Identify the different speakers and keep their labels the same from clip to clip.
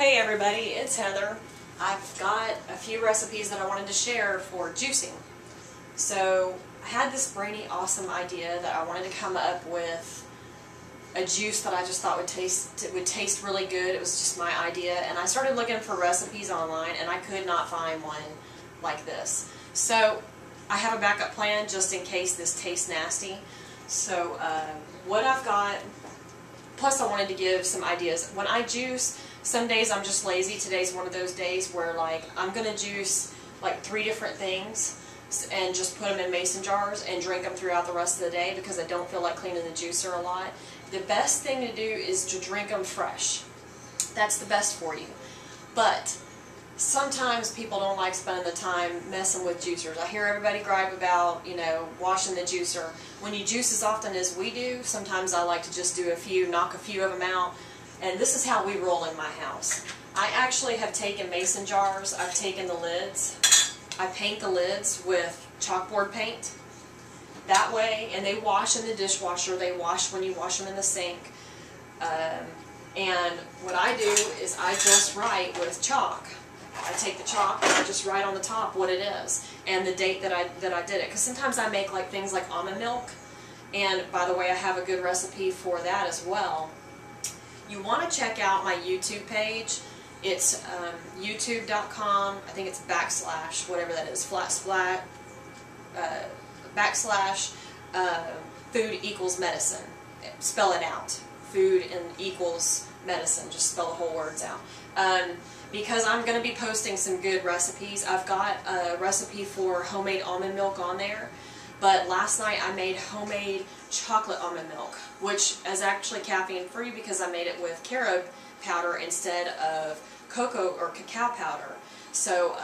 Speaker 1: Hey everybody, it's Heather. I've got a few recipes that I wanted to share for juicing. So I had this brainy, awesome idea that I wanted to come up with a juice that I just thought would taste really good. It was just my idea, and I started looking for recipes online, and I could not find one like this. So I have a backup plan just in case this tastes nasty. So what I've got, plus I wanted to give some ideas. When I juice, some days I'm just lazy. Today's one of those days where I'm going to juice like 3 different things and just put them in mason jars and drink them throughout the rest of the day because I don't feel like cleaning the juicer a lot. The best thing to do is to drink them fresh. That's the best for you. But sometimes people don't like spending the time messing with juicers. I hear everybody gripe about, washing the juicer. When you juice as often as we do, sometimes I like to just do knock a few of them out. And this is how we roll in my house. I actually have taken mason jars, I've taken the lids, I paint the lids with chalkboard paint. That way, and they wash in the dishwasher, they wash when you wash them in the sink. And what I do is I just write with chalk. I take the chalk and I just write on the top what it is and the date that I did it. Because sometimes I make things like almond milk. And by the way, I have a good recipe for that as well. You want to check out my YouTube page. It's youtube.com, I think it's / whatever that is, / food equals medicine. Spell it out. Food and equals medicine. Just spell the whole words out. Because I'm going to be posting some good recipes. I've got a recipe for homemade almond milk on there. But last night I made homemade chocolate almond milk, which is actually caffeine free because I made it with carob powder instead of cocoa or cacao powder. So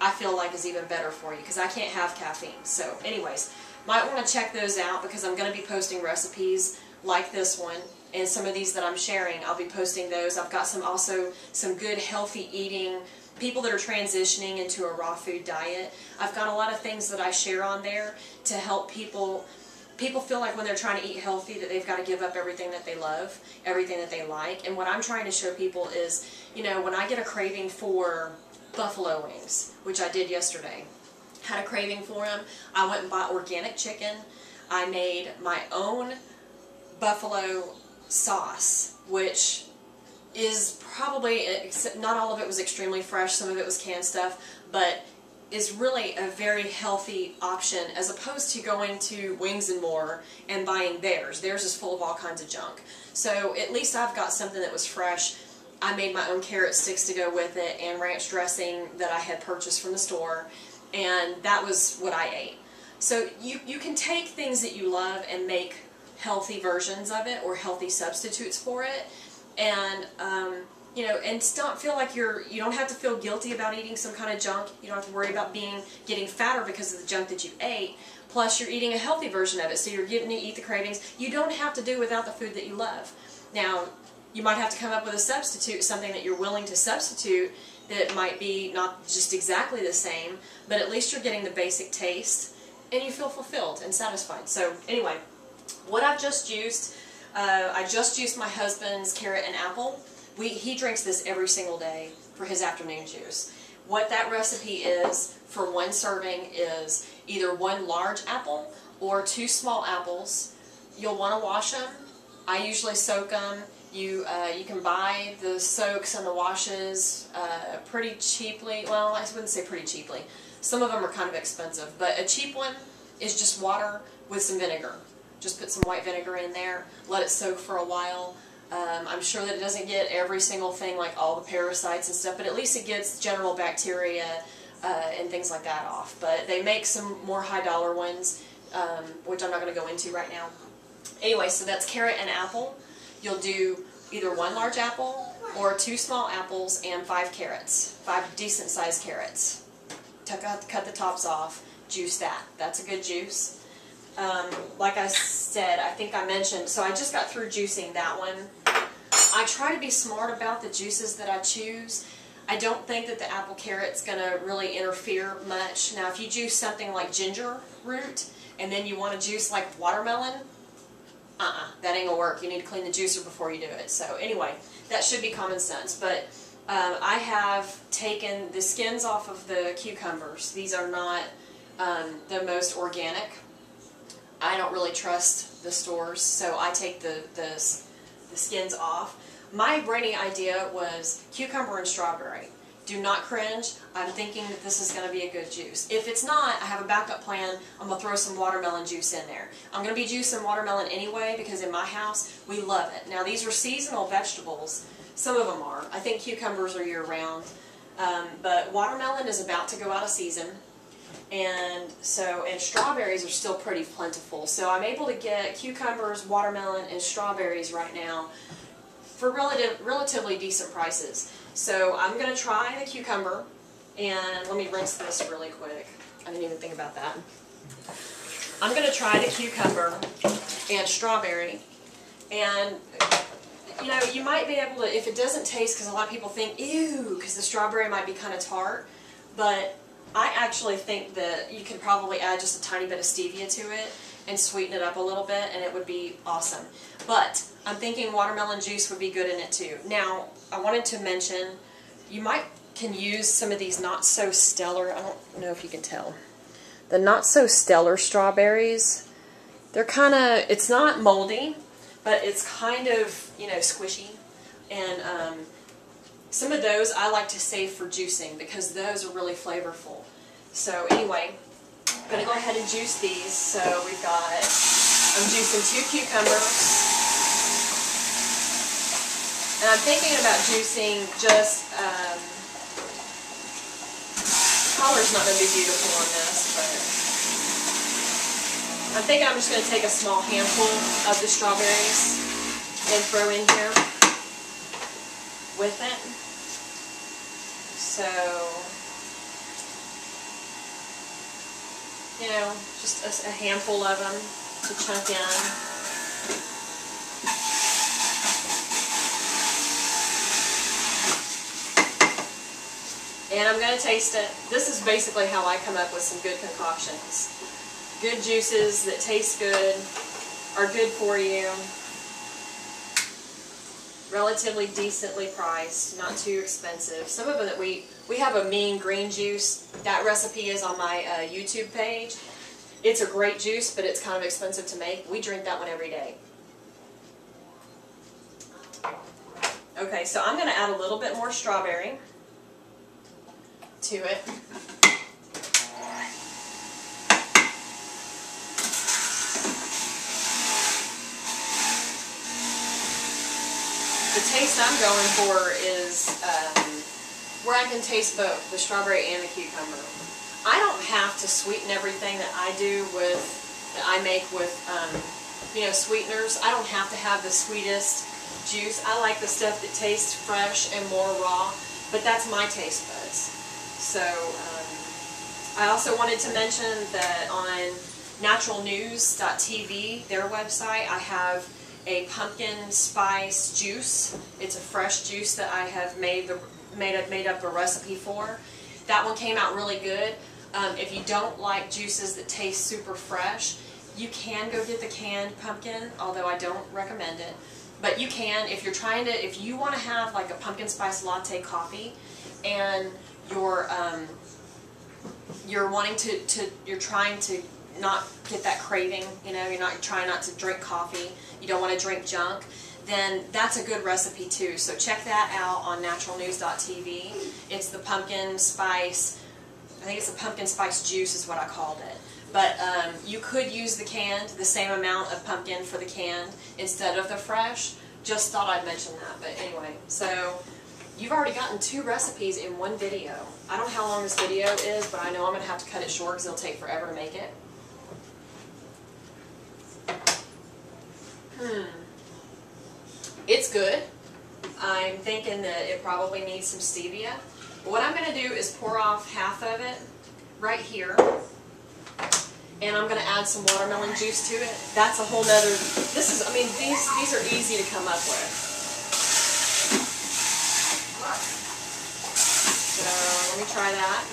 Speaker 1: I feel like is even better for you because I can't have caffeine. So anyways, might want to check those out because I'm going to be posting recipes like this one and some of these that I'm sharing. I'll be posting those. I've got also some good healthy eating. People that are transitioning into a raw food diet. I've got a lot of things that I share on there to help people. People feel like when they're trying to eat healthy that they've got to give up everything that they love, everything that they like. And what I'm trying to show people is, when I get a craving for buffalo wings, which I did yesterday, had a craving for them, I went and bought organic chicken. I made my own buffalo sauce, which is probably, not all of it was extremely fresh, some of it was canned stuff, but is really a very healthy option as opposed to going to Wings and More and buying theirs. Theirs is full of all kinds of junk. So at least I've got something that was fresh. I made my own carrot sticks to go with it and ranch dressing that I had purchased from the store, and that was what I ate. So you can take things that you love and make healthy versions of it or healthy substitutes for it. And, and don't feel like you don't have to feel guilty about eating some kind of junk. You don't have to worry about getting fatter because of the junk that you ate. Plus, you're eating a healthy version of it, so you're getting to eat the cravings. You don't have to do without the food that you love. Now, you might have to come up with a substitute, something that you're willing to substitute that might be not just exactly the same, but at least you're getting the basic taste, and you feel fulfilled and satisfied. So, anyway, what I've just used... I just juiced my husband's carrot and apple. He drinks this every single day for his afternoon juice. What that recipe is for one serving is either 1 large apple or 2 small apples. You'll want to wash them. I usually soak them. You can buy the soaks and the washes pretty cheaply. Well, I wouldn't say pretty cheaply. Some of them are kind of expensive, but a cheap one is just water with some vinegar. Just put some white vinegar in there, let it soak for a while. I'm sure that it doesn't get every single thing like all the parasites and stuff, but at least it gets general bacteria and things like that off. But they make some more high-dollar ones, which I'm not going to go into right now. Anyway, so that's carrot and apple. You'll do either 1 large apple or 2 small apples and 5 carrots, 5 decent-sized carrots. Cut the tops off, juice that. That's a good juice. Like I said, I think I mentioned, so I just got through juicing that one. I try to be smart about the juices that I choose. I don't think that the apple carrot's going to really interfere much. Now, if you juice something like ginger root, and then you want to juice like watermelon, that ain't going to work. You need to clean the juicer before you do it. So anyway, that should be common sense, but I have taken the skins off of the cucumbers. These are not the most organic. I don't really trust the stores, so I take the skins off. My brainy idea was cucumber and strawberry. Do not cringe. I'm thinking that this is going to be a good juice. If it's not, I have a backup plan. I'm going to throw some watermelon juice in there. I'm going to be juicing watermelon anyway because in my house, we love it. Now, these are seasonal vegetables. Some of them are. I think cucumbers are year-round. But watermelon is about to go out of season. And strawberries are still pretty plentiful. So I'm able to get cucumbers, watermelon, and strawberries right now for relatively decent prices. So I'm going to try the cucumber, and let me rinse this really quick. I didn't even think about that. I'm going to try the cucumber and strawberry, and you know, you might be able to, if it doesn't taste, because a lot of people think, ew, because the strawberry might be kind of tart, but I actually think that you could probably add just a tiny bit of stevia to it and sweeten it up a little bit, and it would be awesome. But I'm thinking watermelon juice would be good in it too. Now, I wanted to mention, you can use some of these not so stellar, I don't know if you can tell, the not so stellar strawberries. They're kind of, it's not moldy, but it's kind of, you know, squishy. And some of those I like to save for juicing because those are really flavorful. So anyway, I'm going to go ahead and juice these. So we've got, I'm juicing 2 cucumbers. And I'm thinking about juicing just, the color's not going to be beautiful on this, but I'm thinking I'm just going to take a small handful of the strawberries and throw in here with it. So, you know, just a handful of them to chunk in. And I'm going to taste it. This is basically how I come up with some good concoctions. Good juices that taste good, are good for you, relatively decently priced, not too expensive. Some of them that we have a mean green juice. That recipe is on my YouTube page. It's a great juice, but it's kind of expensive to make. We drink that one every day. Okay, so I'm going to add a little bit more strawberry to it. The taste I'm going for is where I can taste both, the strawberry and the cucumber. I don't have to sweeten everything that I do with, that I make with, you know, sweeteners. I don't have to have the sweetest juice. I like the stuff that tastes fresh and more raw, but that's my taste buds. So, I also wanted to mention that on naturalnews.tv, their website, I have a pumpkin spice juice. It's a fresh juice that I have made up a recipe for. That one came out really good. If you don't like juices that taste super fresh, you can go get the canned pumpkin, although I don't recommend it. But you can, if you want to have like a pumpkin spice latte coffee, and you're trying to not get that craving, you know, you're trying not to drink coffee, you don't want to drink junk, then that's a good recipe too. So check that out on naturalnews.tv. It's the pumpkin spice, I think it's a pumpkin spice juice is what I called it. But you could use the canned, the same amount of pumpkin for the canned instead of the fresh. Just thought I'd mention that. But anyway, so you've already gotten 2 recipes in one video. I don't know how long this video is, but I know I'm going to have to cut it short because it'll take forever to make it. It's good. I'm thinking that it probably needs some stevia. But what I'm going to do is pour off half of it right here. And I'm going to add some watermelon juice to it. That's a whole nother, this is, I mean, these are easy to come up with. So, let me try that.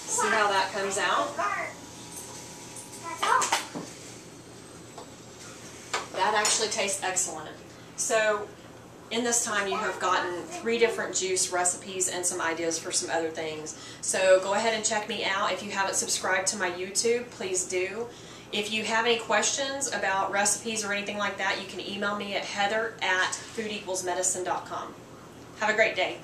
Speaker 1: See how that comes out. That actually tastes excellent. So in this time you have gotten 3 different juice recipes and some ideas for some other things. So go ahead and check me out. If you haven't subscribed to my YouTube, please do. If you have any questions about recipes or anything like that, you can email me at heather@foodequalsmedicine.com. Have a great day.